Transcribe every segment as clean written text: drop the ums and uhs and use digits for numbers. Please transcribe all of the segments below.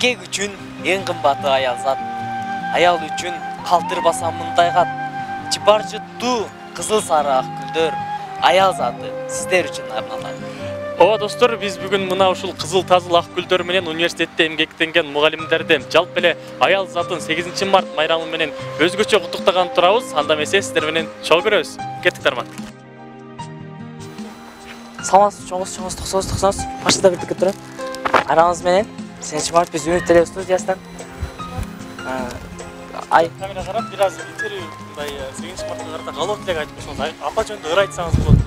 Эркек үчүн эң кымбаты аял зат. Аял үчүн калтырбаса мындай кат. Чыпар жуттуу кызыл сары ак гүлдөр аял заты сиздер үчүн арналат. Ооба достор, биз бүгүн мына ушул кызыл тазыл ак гүлдөр менен университетте эмгектенген мугалимдерден жалпы эле аял затын 8 март майрамы менен өзгөчө куттуктаган турабыз. Анда эмесе сиздер менен чогуу көрөбүз. Кеттик тармак. Саламатсызбы, чоңуз токсоңуз. Башында бирдикке турат. Арамыз менен 8 март биз Үмүт студиясынан камера карап бир аз интервью мындай 8 мартка карата калоо тилек айтып койсоңуз, апа жөнүндө ыр айтсаңыз болот.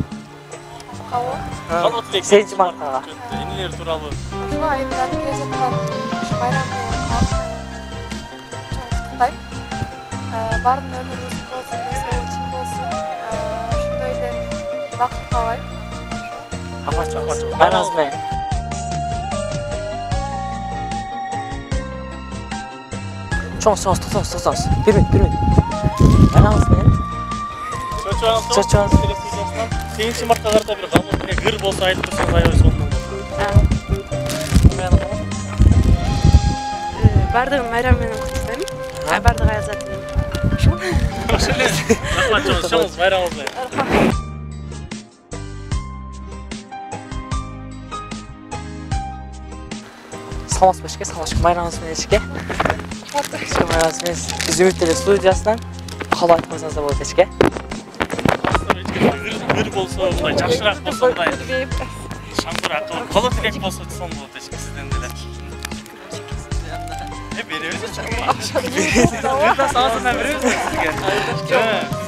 Калоо тилек 8 мартка. Энелер тууралуу. Ушул айымдан келе жаткан байрам менен куттуктайм. Баардын өмүрү uzun болсун, чын болсун. Ошондой эле бакыт каалайм. Байрамыңыз менен. Тоқтаңыз. Bir minut. Байрамыңыз менен. Чочоңуз. 8 мартка карата бир калоо тилек ыр болсо айтып койсоңуз аябай сонун болот. Баардыгын майрам менен куттуктайм. Баардык аял затын. Ошол эле. Рахмат чоңуз, байрамыңыз менен. Саламатсызбы эшке, байрамыңыз менен эшке. Байрамыңыз менен биз Үмүт студиясынан калоо айтып койсоңуз болот эшке. Ыр болсо, мындай жакшыраак болсо, мындай шаңдыраак кылып, калоо тилек болсо сонун болот эшке сизден деле. Беребиз чоң. Ырда саасынан беребиз сизге.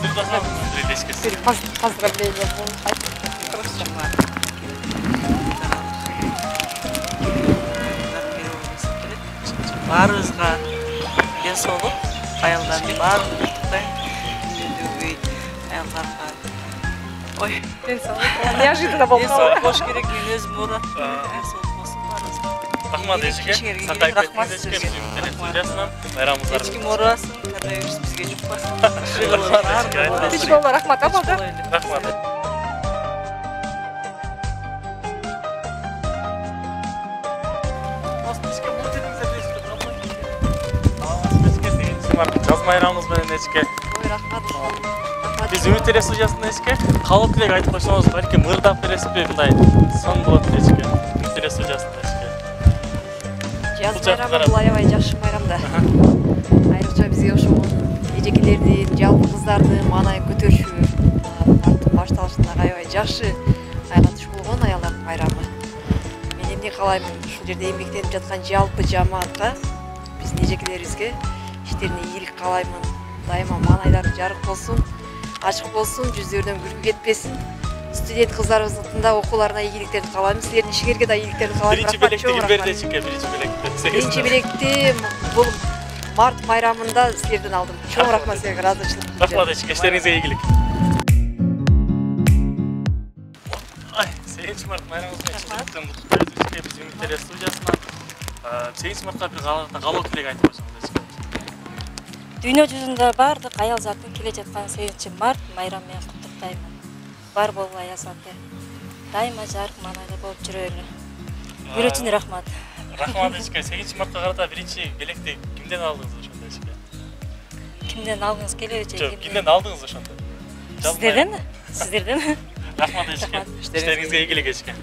Биз ырда саасынан беребиз эшке. Поздравления. Баарыбызга денсаулык, аялдардын баарын куттуктайм. Аялдарга. Ой, Денсаулык. Неожиданно болду. денсаулык болуш керек, мен өзүм урат. Денсаулык болсун баарыбызга. Рахмат эшке. Сакай Рахмат эшке. сизге. Студиясынан байрамыңыздар. Эч ким оорубасын, коронавирус бизге жукпасын. Тич болду, рахмат абалда. Рахмат. Жаз майрамыңыз менен эшке. Ой, рахмат. Биз Үмүт студиясында эшке. Калоо тилек айтып койсоңуз, балким ырдап бересизби, мындай сонун болот эшке. Үмүт студиясында эшке. Жаз майрамы бул аябай жакшы майрам да. Айрыкча бизге ошол эжекелердин, жалпы кыздардын маанайын көтөрүшү, марттын башталышында аябай жакшы айгатыш болгон аялдардын майрамы. Мен эмне каалайм, ушул жерде эмгектенип жаткан жалпы жамаатка, биздин эжекелерибизге иштерине ийгилик каалаймын. Дайыма маанайлары жарык болсун, ачык болсун, жүздөрүнөн күлкү кетпесин. Студент кыздарыбыздын да окууларына ийгиликтерди каалайм. Силердин ишиңерге да ийгиликтерди каалайм. Биринчи белекти ким берди эшке? Биринчи белекти бул март майрамында силерден алдым. Чоң рахмат силерге, ыраазычылык. Рахмат эшке, иштериңизге ийгилик. Ай, 8 март майрамыңыз менен куттуктайбыз биз Үмүт студиясынан. 8 мартка бир калоо тилек айтып койсоңуз эшке. Дүйнө жүзүндө баардык аял затын келе жаткан 8 март майрам менен куттуктаймын. Бар болу аял заты. Дайыма жарык маанайда болуп жүрөлү. Бир үчүн рахмат. Рахмат эшке. 8 мартка карата биринчи белекти кимден алдыңыз ошондо эшке? Кимден алгыңыз келеби же? Жок, кимден алдыңыз ошондо? Сиздерден? Рахмат эшке. Иштериңизге ийгилик эшке.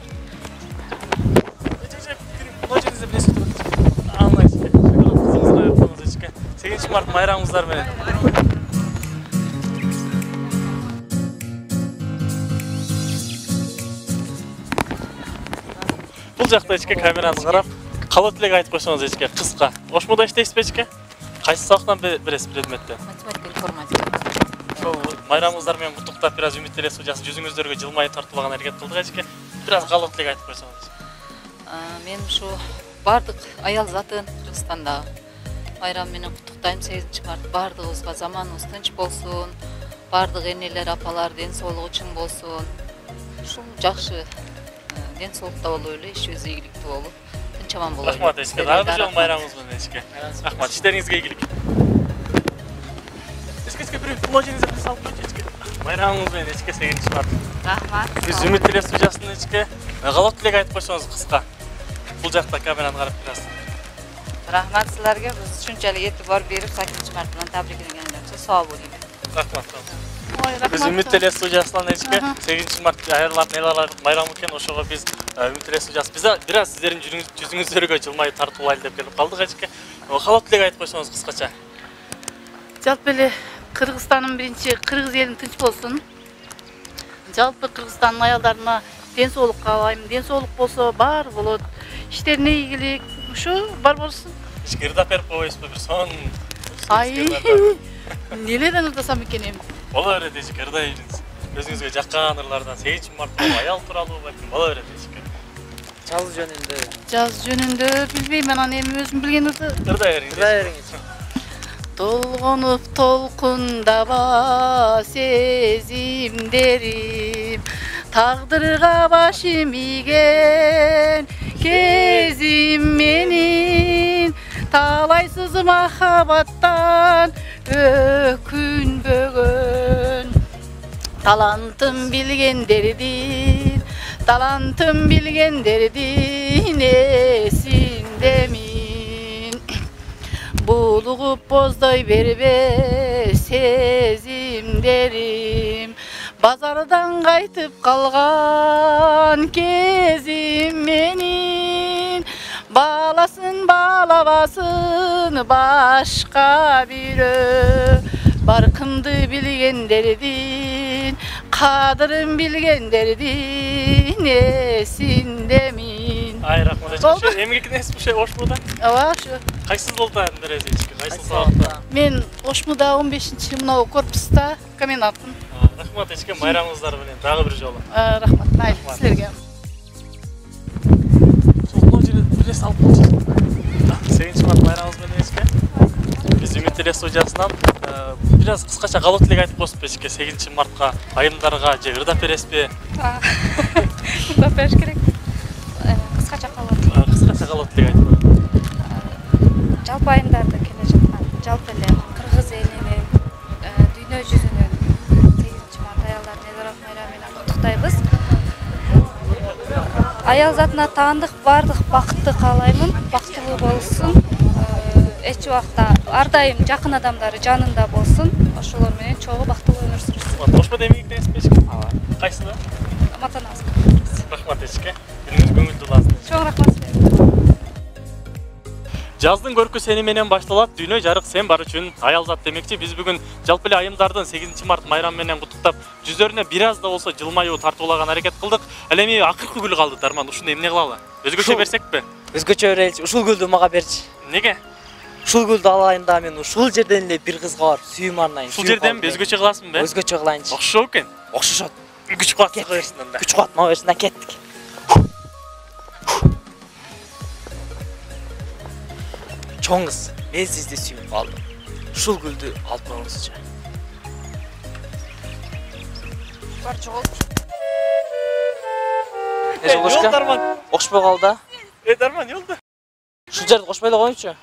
Алмай эшке. Кызыңызга өтсөңүз эшке. 8 март майрамыңыздар менен. Бул жакта эшке камераны карап, калоо тилек айтып койсоңуз эшке кыска. Ошмуда иштейсизби эшке? Кайсы сабактан бересиз предметтен? Математика, информатика. Ошол майрамыңыздар менен куттуктап, бир аз Үмүт студиясы жүзүңүздөргө жылмайып тартуулаган аракет кылдык эшке. Бир аз калоо тилек айтып койсоңуз. Мен ушу бардык аял затын Кыргызстанда майрам менен куттуктайм. 8 март бардыгыбызга заманыбыз тынч болсун. Бардык энелер, апалар денсаулыгы чың болсун. Ушул жакшы денсаулыкта болуп эле, ишибиз ийгиликтүү болуп, тынч аман бололу. Рахмат эшке. Дагы бир жолу майрамыңыз менен эшке. Рахмат, иштериңизге ийгилик. Эшке бир положениеңизди салып койчу эшке. Майрамыңыз менен эшке 8 март. Рахмат. Биз Үмүт студиясынын эшке калоо тилек айтып койсоңуз кыска. Бул жакта камераны карап турасыз. Rahmat sizlarga biz shunchalik e'tibor berib 8 martadan tabriklanganlar uchun sog' bo'ling. Rahmat. Ой, Biz рахмат. Ümit Ele студиясынан эчке 8 март айрылат нелалардык майрамы экен, ошого biz Ümit Ele студиясы биз бираз сиздердин жүзүңүздөргө жылмайып тартуулайлы деп келип калдык эчке. Калап деле айтып койсоңуз кыскача. Жалпы эле Кыргызстандын биринчи Кыргыз элин тынч болсун. Жалпы Кыргызстандын аялдарына ден соолук каалайм. Ден соолук болсо бар болот. Иштерине ийгилик ушу бар болсун. Ишкерде берип койбойсузбу бир сон. Ай. Нелерден ырдасам экен эми? Бола берет ишкерде ийиңиз. Өзүңүзгө жаккан ырлардан 8 март аял тууралуу балким бола берет ишке. Жаз жөнүндө. Жаз жөнүндө билбейм, анан эми өзүм билген Ырда бериңиз. Толгонуп толкундаба сезимдерим, тагдырга башым ийген кезим менин, талайсыз махабаттан өкүнбөгөн. Талантым билгендердин эсиндемин. Булугуп боздой бербе сезимдерим, базардан кайтып калган кезим менин, баласын балабасын башка бирөө. Баркымды билгендердин, кадырын билгендердин эсиндемин. Ай, рахмат эчке. Эмгектинесиз ушо Ошмуда? Ооба, ушу. Кайсы жылда эндересиз эчке? Кайсы саатта? Мен Ошмуда 15-чи мынау корпуста комендантмын. Рахмат эчке, майрамыңыздар менен дагы бир жолу. Рахмат, майлы силерге. Жолдо жерде билес алып болчу. 8 март майрамыңыз менен эчке. Биз Ümit Ele студиясынан бираз кыскача калоо тилек айтып коесузбу эчке 8 мартка айымдарга же ырдап бересизби? Ырдап бериш керек. Кыскача калат. Кыскача калоо тилек айтып. Жалпы айымдарды келе жаткан жалпы эле Кыргыз элинин дүйнө жүзүнүн 8 март аялдар незарак майрамы менен куттуктайбыз. Аял затына таандык бардык бакытты каалаймын. Бактылуу болсун. Эч убакта ар дайым жакын адамдары жанында болсун. Ошолор менен чогуу бактылуу өмүр сүрсүн. Ошмуда эмгектенесизби эчке? Кайсыда? Матанаск. Рахмат эчке. Күнүңүз көңүлдүү болсун. Чоң рахмат силерге. Жаздын көркү сени менен башталат. Дүйнө жарык сен бар үчүн аял зат демекчи. Биз бүгүн жалпы эле айымдардын 8 март майрамы менен куттуктап, жүздөрүнө бир аз да болсо жылмаюу тартуулаган аракет кылдык. Ал эми акыркы гүл калды Дарман. Ушуну эмне кылалы? Өзгөчө берсекпи? Өзгөчө береличи. Ушул гүлдү мага берчи. Неге? Ушул гүлдү алайын да мен ушул жерден эле бир кызга барып сүйүүм арнайын. Ушул жерден өзгөчө кыласыңбы? Өзгөчө кылайынчы. Окшошот экен. Окшошот. Күч кубат берсин анда. Күч кубатма берсин, кеттик. Чоң кыз, мен сизди сүйүп калдым. Ушул гүлдү алып коюңузчу. Бар жол. Жолдошка? Окшпой калды да. Дарман, жолду. Ушул жерди кошпой эле коюңчу.